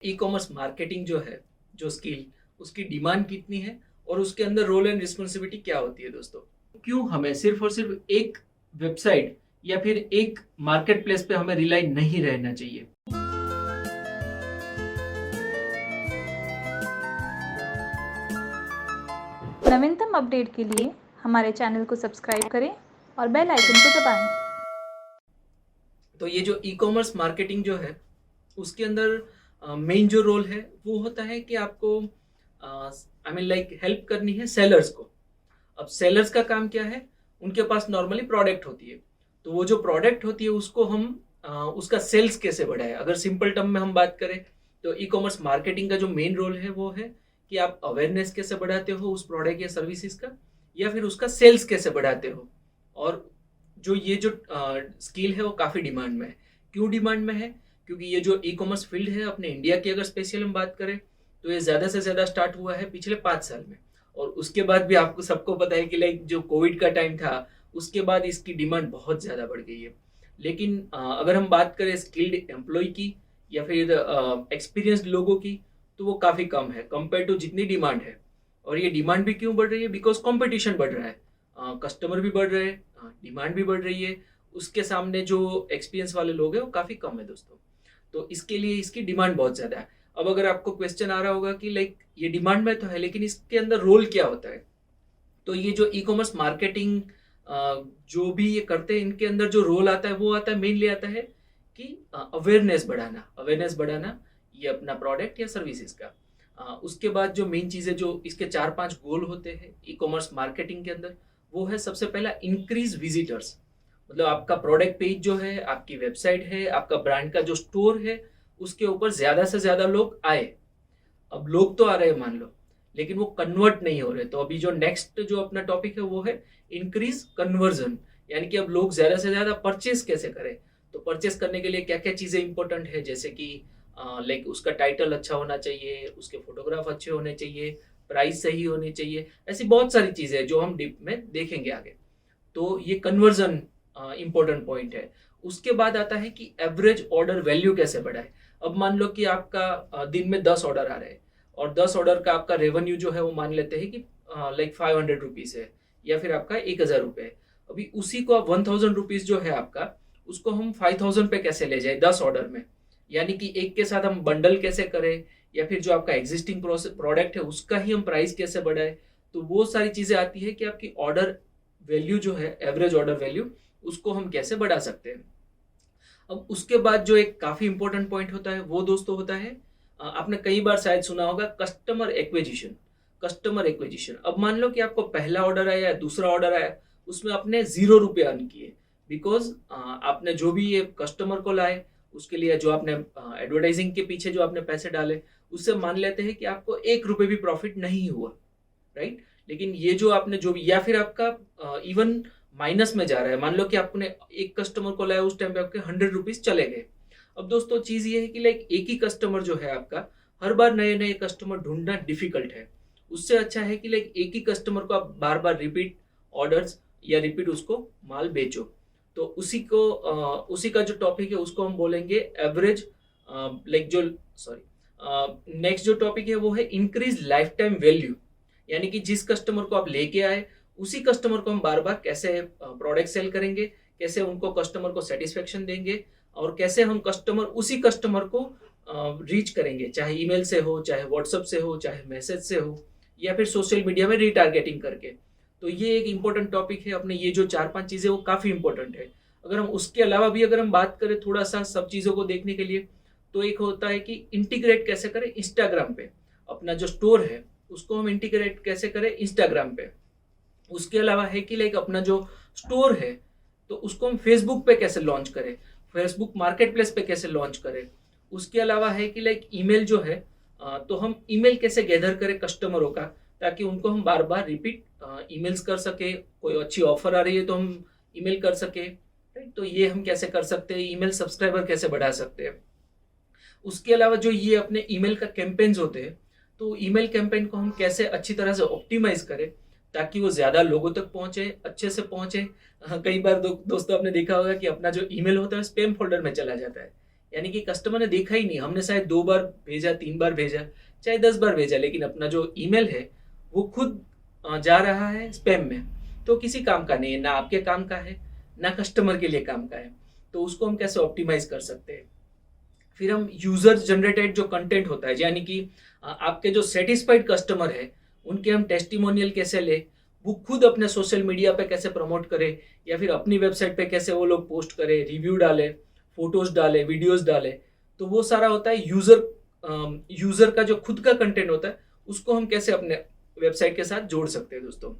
E commerce marketing जो है, जो स्किल, उसकी डिमांड कितनी है और उसके अंदर रोल एंड रिस्पॉन्सिबिलिटी क्या होती है दोस्तों? क्यों हमें सिर्फ और सिर्फ एक वेबसाइट या फिर एक मार्केट प्लेस पे हमें रिलाई नहीं रहना चाहिए? नवीनतम अपडेट के लिए हमारे चैनल को सब्सक्राइब करें और बेल आइकन को दबाएं। तो ये जो ई कॉमर्स मार्केटिंग जो है, उसके अंदर मेन जो रोल है वो होता है कि आपको हेल्प करनी है सेलर्स को। अब सेलर्स का काम क्या है? उनके पास नॉर्मली प्रोडक्ट होती है, तो वो जो प्रोडक्ट होती है उसको हम उसका सेल्स कैसे बढ़ाए। अगर सिंपल टर्म में हम बात करें तो ई कॉमर्स मार्केटिंग का जो मेन रोल है वो है कि आप अवेयरनेस कैसे बढ़ाते हो उस प्रोडक्ट या सर्विसेज का, या फिर उसका सेल्स कैसे बढ़ाते हो। और जो ये जो स्किल है वो काफ़ी डिमांड में है। क्यों डिमांड में है? क्योंकि ये जो ई कॉमर्स फील्ड है अपने इंडिया की अगर स्पेशल हम बात करें तो ये ज़्यादा से ज़्यादा स्टार्ट हुआ है पिछले 5 साल में। और उसके बाद भी आपको सबको पता है कि लाइक जो कोविड का टाइम था उसके बाद इसकी डिमांड बहुत ज़्यादा बढ़ गई है। लेकिन अगर हम बात करें स्किल्ड एम्प्लॉय की या फिर एक्सपीरियंस्ड लोगों की, तो वो काफ़ी कम है कंपेयर टू जितनी डिमांड है। और ये डिमांड भी क्यों बढ़ रही है? बिकॉज कंपटीशन बढ़ रहा है, कस्टमर भी बढ़ रहे हैं, डिमांड भी बढ़ रही है। उसके सामने जो एक्सपीरियंस वाले लोग हैं वो काफ़ी कम है दोस्तों। तो इसके लिए इसकी डिमांड बहुत ज़्यादा है। अब अगर आपको क्वेश्चन आ रहा होगा कि लाइक ये डिमांड में तो है लेकिन इसके अंदर रोल क्या होता है, तो ये जो ई कॉमर्स मार्केटिंग जो भी ये करते हैं इनके अंदर जो रोल आता है वो आता है, मेनली आता है कि अवेयरनेस बढ़ाना ये अपना प्रोडक्ट या सर्विसेज का। उसके बाद जो मेन चीज़ें जो इसके 4-5 गोल होते हैं ई कॉमर्स मार्केटिंग के अंदर, वो है सबसे पहला इंक्रीज विजिटर्स। मतलब आपका प्रोडक्ट पेज जो है, आपकी वेबसाइट है, आपका ब्रांड का जो स्टोर है, उसके ऊपर ज़्यादा से ज़्यादा लोग आए। अब लोग तो आ रहे हैं मान लो, लेकिन वो कन्वर्ट नहीं हो रहे। तो अभी जो नेक्स्ट जो अपना टॉपिक है वो है इंक्रीज कन्वर्जन, यानी कि अब लोग ज़्यादा से ज़्यादा परचेस कैसे करें। तो परचेस करने के लिए क्या क्या चीज़ें इंपॉर्टेंट है, जैसे कि लाइक उसका टाइटल अच्छा होना चाहिए, उसके फोटोग्राफ अच्छे होने चाहिए, प्राइस सही होनी चाहिए, ऐसी बहुत सारी चीज़ें जो हम डीप में देखेंगे आगे। तो ये कन्वर्जन इंपॉर्टेंट पॉइंट है। उसके बाद आता है कि एवरेज ऑर्डर वैल्यू कैसे बढ़ाए। अब मान लो कि आपका दिन में 10 ऑर्डर आ रहे हैं और 10 ऑर्डर का आपका रेवेन्यू जो है वो मान लेते हैं कि लाइक 500 रुपीज़ है, या फिर आपका 1000 रुपये है। अभी उसी को आप 1000 रुपीज़ जो है आपका, उसको हम 5000 पे कैसे ले जाए 10 ऑर्डर में, यानी कि एक के साथ हम बंडल कैसे करें, या फिर जो आपका एग्जिस्टिंग प्रोडक्ट है उसका ही हम प्राइस कैसे बढ़ाए। तो वो सारी चीज़ें आती है कि आपकी ऑर्डर वैल्यू जो है, एवरेज ऑर्डर वैल्यू, उसको हम कैसे बढ़ा सकते हैं। अब उसके बाद जो एक काफ़ी इंपॉर्टेंट पॉइंट होता है वो दोस्तों होता है, आपने कई बार शायद सुना होगा, कस्टमर एक्विजिशन। कस्टमर एक्विजिशन, अब मान लो कि आपको पहला ऑर्डर आया या दूसरा ऑर्डर आया, उसमें आपने 0 रुपये अर्न किए। बिकॉज आपने जो भी ये कस्टमर को लाए, उसके लिए जो आपने एडवर्टाइजिंग के पीछे जो आपने पैसे डाले, उससे मान लेते हैं कि आपको 1 रुपये भी प्रॉफिट नहीं हुआ, राइट। लेकिन ये जो आपने जो भी, या फिर आपका इवन माइनस में जा रहा है, मान लो कि आपने एक कस्टमर को लाया, उस टाइम पे आपके 100 रुपीज चले गए। अब दोस्तों चीज ये है कि लाइक एक ही कस्टमर जो है आपका, हर बार नए नए कस्टमर ढूंढना डिफिकल्ट है। उससे अच्छा है कि लाइक एक ही कस्टमर को आप बार बार रिपीट ऑर्डर्स या रिपीट उसको माल बेचो। तो उसी का जो टॉपिक है उसको हम बोलेंगे एवरेज, लाइक जो सॉरी नेक्स्ट जो टॉपिक है वो है इंक्रीज लाइफ टाइम वैल्यू। यानी कि जिस कस्टमर को आप लेके आए, उसी कस्टमर को हम बार बार कैसे प्रोडक्ट सेल करेंगे, कैसे उनको कस्टमर को सेटिस्फेक्शन देंगे, और कैसे हम उसी कस्टमर को रीच करेंगे, चाहे ईमेल से हो, चाहे व्हाट्सएप से हो, चाहे मैसेज से हो, या फिर सोशल मीडिया में रीटारगेटिंग करके। तो ये एक इम्पोर्टेंट टॉपिक है अपने, ये जो 4-5 चीज़ें वो काफ़ी इंपॉर्टेंट है। अगर हम उसके अलावा भी अगर हम बात करें थोड़ा सा सब चीज़ों को देखने के लिए, तो एक होता है कि इंटीग्रेट कैसे करें इंस्टाग्राम पे, अपना जो स्टोर है उसको हम इंटीग्रेट कैसे करें इंस्टाग्राम पे। उसके अलावा है कि लाइक अपना जो स्टोर है तो उसको हम फेसबुक पे कैसे लॉन्च करें, फेसबुक मार्केट प्लेस पे कैसे लॉन्च करें। उसके अलावा है कि लाइक ईमेल जो है, तो हम ईमेल कैसे गैदर करें कस्टमरों का, ताकि उनको हम बार बार रिपीट ईमेल्स कर सके। कोई अच्छी ऑफर आ रही है तो हम ईमेल कर सके, राइट। तो ये हम कैसे कर सकते हैं, ईमेल सब्सक्राइबर कैसे बढ़ा सकते हैं। उसके अलावा जो ये अपने ईमेल का कैंपेन्स होते हैं, तो ईमेल कैंपेन को हम कैसे अच्छी तरह से ऑप्टिमाइज करें ताकि वो ज़्यादा लोगों तक पहुँचे, अच्छे से पहुँचे। कई बार दोस्तों आपने देखा होगा कि अपना जो ईमेल होता है स्पैम फोल्डर में चला जाता है, यानी कि कस्टमर ने देखा ही नहीं, हमने शायद 2 बार भेजा, 3 बार भेजा, चाहे 10 बार भेजा, लेकिन अपना जो ईमेल है वो खुद जा रहा है स्पैम में, तो किसी काम का नहीं है, ना आपके काम का है ना कस्टमर के लिए काम का है। तो उसको हम कैसे ऑप्टिमाइज कर सकते हैं? फिर हम यूजर जनरेटेड जो कंटेंट होता है, यानी कि आपके जो सेटिस्फाइड कस्टमर है उनके हम टेस्टिमोनियल कैसे ले, वो खुद अपने सोशल मीडिया पे कैसे प्रमोट करे, या फिर अपनी वेबसाइट पे कैसे वो लोग पोस्ट करे, रिव्यू डाले, फोटोज डाले, वीडियोस डाले। तो वो सारा होता है यूजर का जो खुद का कंटेंट होता है, उसको हम कैसे अपने वेबसाइट के साथ जोड़ सकते हैं दोस्तों।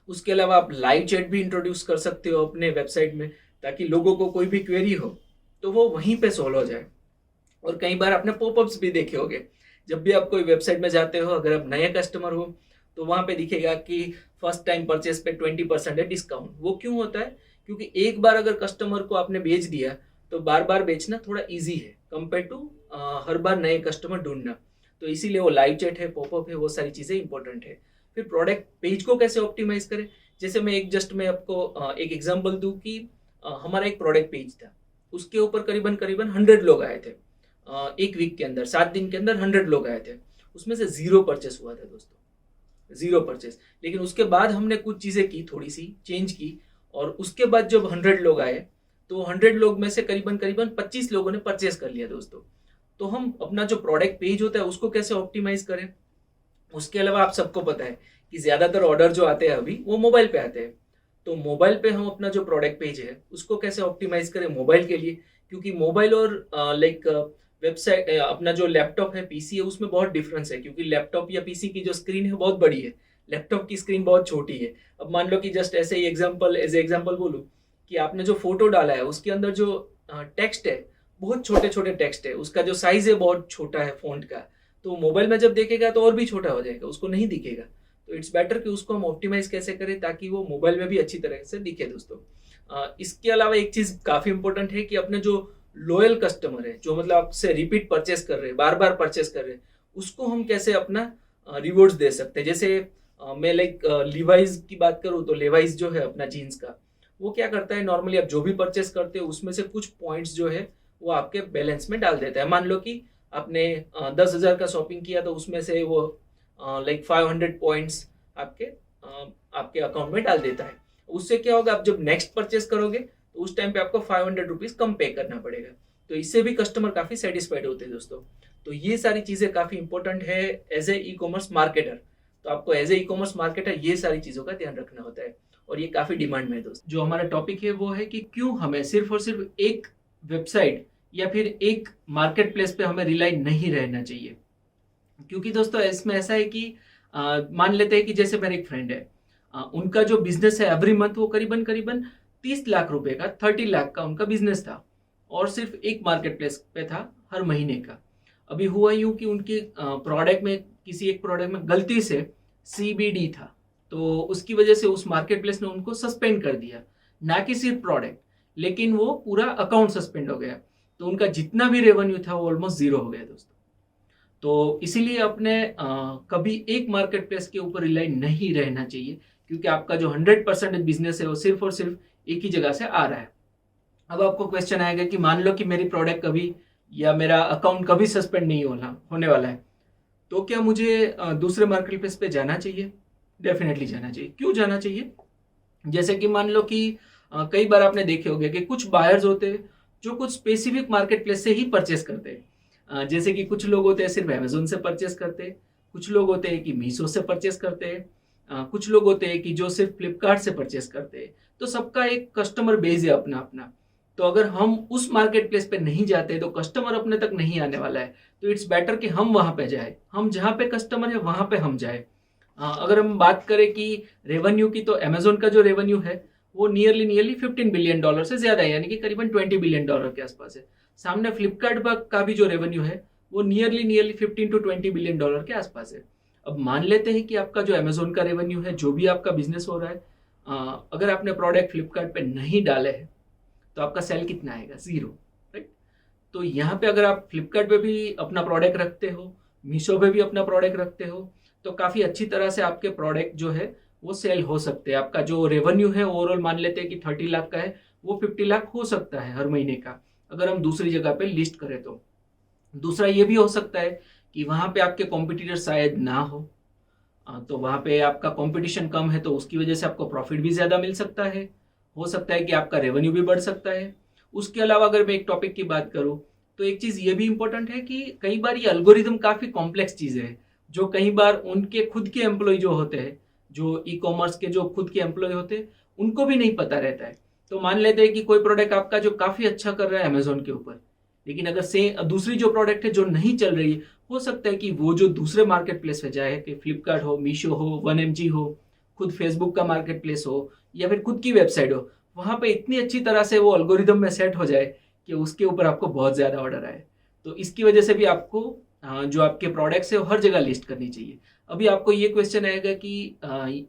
उसके अलावा आप लाइव चैट भी इंट्रोड्यूस कर सकते हो अपने वेबसाइट में, ताकि लोगों को कोई भी क्वेरी हो तो वो वहीं पे सॉल्व हो जाए। और कई बार आपने पॉपअप्स भी देखे होंगे, जब भी आप कोई वेबसाइट में जाते हो, अगर आप नए कस्टमर हो तो वहां पे दिखेगा कि फर्स्ट टाइम परचेस पे 20% है डिस्काउंट। वो क्यों होता है? क्योंकि एक बार अगर कस्टमर को आपने बेच दिया तो बार बार बेचना थोड़ा इजी है कंपेयर टू हर बार नए कस्टमर ढूंढना। तो इसीलिए वो लाइव चैट है, पॉपअप है, वो सारी चीज़ें इंपॉर्टेंट है। फिर प्रोडक्ट पेज को कैसे ऑप्टिमाइज करें? जैसे मैं आपको एक एग्जांपल दूं कि हमारा एक प्रोडक्ट पेज था, उसके ऊपर करीबन करीबन 100 लोग आए थे। एक वीक के अंदर, 7 दिन के अंदर 100 लोग आए थे, उसमें से 0 परचेस हुआ था दोस्तों, 0 परचेस। लेकिन उसके बाद हमने कुछ चीज़ें की, थोड़ी सी चेंज की, और उसके बाद जब 100 लोग आए तो 100 लोग में से करीबन करीबन 25 लोगों ने परचेस कर लिया दोस्तों। तो हम अपना जो प्रोडक्ट पेज होता है उसको कैसे ऑप्टिमाइज करें? उसके अलावा आप सबको पता है कि ज़्यादातर ऑर्डर जो आते हैं अभी वो मोबाइल पे आते हैं। तो मोबाइल पे हम अपना जो प्रोडक्ट पेज है उसको कैसे ऑप्टिमाइज करें मोबाइल के लिए? क्योंकि मोबाइल और वेबसाइट, अपना जो लैपटॉप है, पीसी है, उसमें बहुत डिफरेंस है। क्योंकि लैपटॉप या पीसी की जो स्क्रीन है बहुत बड़ी है, लैपटॉप की स्क्रीन बहुत छोटी है। अब मान लो कि जस्ट ऐसे ही एग्जाम्पल बोलूँ कि आपने जो फोटो डाला है उसके अंदर जो टेक्स्ट है बहुत छोटे छोटे टेक्स्ट है, उसका जो साइज है बहुत छोटा है फ़ॉन्ट का, तो मोबाइल में जब देखेगा तो और भी छोटा हो जाएगा, उसको नहीं दिखेगा। तो इट्स बेटर कि उसको हम ऑप्टिमाइज कैसे करें ताकि वो मोबाइल में भी अच्छी तरह से दिखे दोस्तों। इसके अलावा एक चीज़ काफ़ी इंपॉर्टेंट है कि अपने जो लॉयल कस्टमर है, जो मतलब आपसे रिपीट परचेस कर रहे हैं, बार बार परचेस कर रहे हैं, उसको हम कैसे अपना रिवॉर्ड्स दे सकते हैं। जैसे मैं लिवाइज की बात करूँ तो लिवाइज जो है अपना जीन्स का, वो क्या करता है, नॉर्मली आप जो भी परचेस करते हो उसमें से कुछ पॉइंट्स जो है वो आपके बैलेंस में डाल देता है। मान लो कि आपने 10,000 का शॉपिंग किया तो उसमें से वो 500 पॉइंट्स आपके अकाउंट में डाल देता है। उससे क्या होगा, आप जब नेक्स्ट परचेस करोगे तो उस टाइम पे आपको 500 रुपीज़ कम पे करना पड़ेगा। तो इससे भी कस्टमर काफ़ी सेटिस्फाइड होते हैं दोस्तों। तो ये सारी चीज़ें काफ़ी इंपॉर्टेंट है as a e commerce marketer. तो आपको as a e commerce marketer ये सारी चीज़ों का ध्यान रखना होता है, और ये काफ़ी डिमांड में है दोस्तों। जो हमारा टॉपिक है वो है कि क्यों हमें सिर्फ और सिर्फ एक वेबसाइट या फिर एक मार्केट प्लेस पे हमें रिलाई नहीं रहना चाहिए। क्योंकि दोस्तों इसमें ऐसा है कि मान लेते हैं कि जैसे मेरे एक फ्रेंड है, उनका जो बिजनेस है एवरी मंथ वो करीबन करीबन 30 लाख रुपए का, 30 लाख का उनका बिजनेस था, और सिर्फ एक मार्केट प्लेस पे था हर महीने का। अभी हुआ यूं कि उनकी प्रोडक्ट में, किसी एक प्रोडक्ट में गलती से CBD था, तो उसकी वजह से उस मार्केट प्लेस ने उनको सस्पेंड कर दिया। ना कि सिर्फ प्रोडक्ट, लेकिन वो पूरा अकाउंट सस्पेंड हो गया। तो उनका जितना भी रेवेन्यू था वो ऑलमोस्ट 0 हो गया दोस्तों। तो इसीलिए अपने कभी एक मार्केट प्लेस के ऊपर रिलाई नहीं रहना चाहिए, क्योंकि आपका जो 100% बिजनेस है वो सिर्फ और सिर्फ एक ही जगह से आ रहा है। अब आपको क्वेश्चन आएगा कि मान लो कि मेरी प्रोडक्ट कभी या मेरा अकाउंट कभी सस्पेंड नहीं होने वाला है, तो क्या मुझे दूसरे मार्केट प्लेस पे जाना चाहिए? डेफिनेटली जाना चाहिए। क्यों जाना चाहिए? जैसे कि मान लो कि कई बार आपने देखे होंगे कि कुछ बायर्स होते हैं जो कुछ स्पेसिफिक मार्केट प्लेस से ही परचेस करते हैं। जैसे कि कुछ लोग होते हैं सिर्फ अमेजोन से परचेस करते हैं, कुछ लोग होते हैं कि मीशो से परचेस करते हैं, कुछ लोग होते हैं कि जो सिर्फ फ्लिपकार्ट से परचेस करते हैं। तो सबका एक कस्टमर बेस है अपना अपना। तो अगर हम उस मार्केट प्लेस पे नहीं जाते तो कस्टमर अपने तक नहीं आने वाला है। तो इट्स बेटर कि हम वहाँ पे जाए, हम जहाँ पे कस्टमर है वहाँ पे हम जाए। अगर हम बात करें कि रेवेन्यू की, तो अमेजोन का जो रेवेन्यू है वो नियरली $15 बिलियन से ज़्यादा है, यानी कि करीबन $20 बिलियन के आसपास है। सामने फ्लिपकार्ट का भी जो रेवेन्यू है वो नियरली 15 to 20 बिलियन डॉलर के आसपास है। अब मान लेते हैं कि आपका जो अमेजोन का रेवेन्यू है, जो भी आपका बिजनेस हो रहा है, अगर आपने प्रोडक्ट फ्लिपकार्ट पे नहीं डाले हैं तो आपका सेल कितना आएगा? 0, राइट। तो यहाँ पे अगर आप फ्लिपकार्ट पे भी अपना प्रोडक्ट रखते हो, मीशो पे भी अपना प्रोडक्ट रखते हो, तो काफ़ी अच्छी तरह से आपके प्रोडक्ट जो है वो सेल हो सकते हैं। आपका जो रेवेन्यू है ओवरऑल मान लेते हैं कि 30 लाख का है, वो 50 लाख हो सकता है हर महीने का, अगर हम दूसरी जगह पे लिस्ट करें तो। दूसरा ये भी हो सकता है कि वहाँ पे आपके कॉम्पिटिटर शायद ना हो, तो वहाँ पे आपका कंपटीशन कम है, तो उसकी वजह से आपको प्रॉफिट भी ज़्यादा मिल सकता है। हो सकता है कि आपका रेवेन्यू भी बढ़ सकता है। उसके अलावा अगर मैं एक टॉपिक की बात करूँ तो एक चीज़ ये भी इम्पोर्टेंट है कि कई बार ये अल्गोरिदम काफ़ी कॉम्प्लेक्स चीज़ है, जो कई बार उनके खुद के एम्प्लॉय जो होते हैं, जो ई कॉमर्स के जो खुद के एम्प्लॉय होते हैं, उनको भी नहीं पता रहता है। तो मान लेते हैं कि कोई प्रोडक्ट आपका जो काफ़ी अच्छा कर रहा है अमेजोन के ऊपर, लेकिन अगर से दूसरी जो प्रोडक्ट है जो नहीं चल रही, हो सकता है कि वो जो दूसरे मार्केट प्लेस पे जाए, कि फ्लिपकार्ट हो, मीशो हो, 1mg हो, खुद फेसबुक का मार्केट प्लेस हो, या फिर खुद की वेबसाइट हो, वहाँ पे इतनी अच्छी तरह से वो अल्गोरिदम में सेट हो जाए कि उसके ऊपर आपको बहुत ज़्यादा ऑर्डर आए। तो इसकी वजह से भी आपको जो आपके प्रोडक्ट्स है वो हर जगह लिस्ट करनी चाहिए। अभी आपको ये क्वेश्चन आएगा कि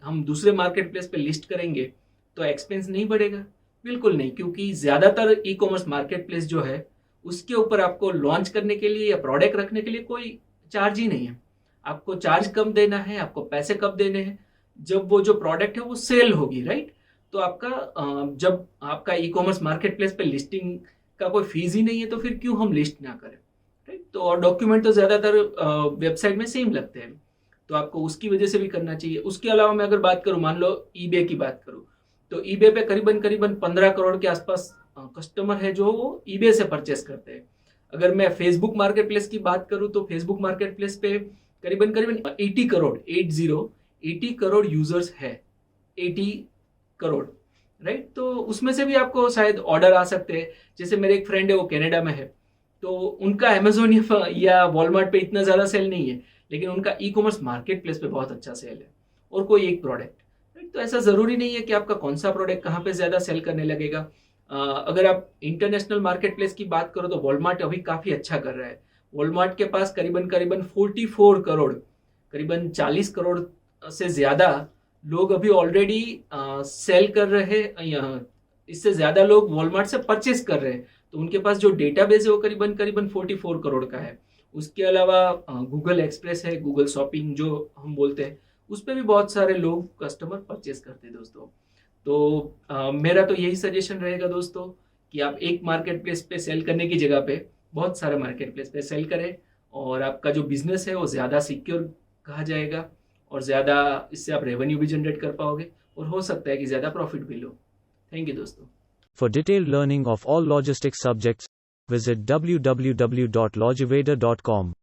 हम दूसरे मार्केट प्लेस पे लिस्ट करेंगे तो एक्सपेंस नहीं बढ़ेगा? बिल्कुल नहीं, क्योंकि ज़्यादातर ई कॉमर्स मार्केट प्लेस जो है उसके ऊपर आपको लॉन्च करने के लिए या प्रोडक्ट रखने के लिए कोई चार्ज ही नहीं है। आपको चार्ज कब देना है, आपको पैसे कब देने हैं? जब वो जो प्रोडक्ट है वो सेल होगी, राइट? तो आपका जब आपका ई कॉमर्स मार्केट प्लेस पे लिस्टिंग का कोई फीस ही नहीं है तो फिर क्यों हम लिस्ट ना करें, राइट? तो और डॉक्यूमेंट तो ज़्यादातर वेबसाइट में सेम लगते हैं, तो आपको उसकी वजह से भी करना चाहिए। उसके अलावा मैं अगर बात करूँ, मान लो ईबे की बात करूँ, तो ईबे पे करीबन 15 करोड़ के आसपास कस्टमर है जो वो ईबे से परचेस करते हैं। अगर मैं फेसबुक मार्केट प्लेस की बात करूँ तो फेसबुक मार्केट प्लेस पे करीबन 80 करोड़ यूजर्स है, 80 करोड़, राइट? तो उसमें से भी आपको शायद ऑर्डर आ सकते हैं। जैसे मेरे एक फ्रेंड है, वो कनाडा में है, तो उनका अमेजोन या वॉलमार्ट पे इतना ज़्यादा सेल नहीं है, लेकिन उनका ई कॉमर्स मार्केट प्लेस पे बहुत अच्छा सेल है, और कोई एक प्रोडक्ट, राइट? तो ऐसा ज़रूरी नहीं है कि आपका कौन सा प्रोडक्ट कहाँ पे ज़्यादा सेल करने लगेगा। अगर आप इंटरनेशनल मार्केट प्लेस की बात करो तो वॉलमार्ट अभी काफ़ी अच्छा कर रहा है। वॉलमार्ट के पास करीबन 44 करोड़, करीबन 40 करोड़ से ज़्यादा लोग अभी ऑलरेडी सेल कर रहे हैं। इससे ज़्यादा लोग वॉलमार्ट से परचेस कर रहे हैं, तो उनके पास जो डेटाबेस है वो करीबन 44 करोड़ का है। उसके अलावा गूगल एक्सप्रेस है, गूगल शॉपिंग जो हम बोलते हैं, उस पर भी बहुत सारे लोग कस्टमर परचेस करते हैं दोस्तों। तो मेरा तो यही सजेशन रहेगा दोस्तों कि आप एक मार्केट प्लेस पे सेल करने की जगह पे बहुत सारे मार्केट प्लेस पे सेल करें, और आपका जो बिजनेस है वो ज़्यादा सिक्योर कहा जाएगा, और ज़्यादा इससे आप रेवेन्यू भी जनरेट कर पाओगे, और हो सकता है कि ज़्यादा प्रॉफिट भी लो। थैंक यू दोस्तों। For detailed learning of all logistics subjects, visit www.logiveda.com.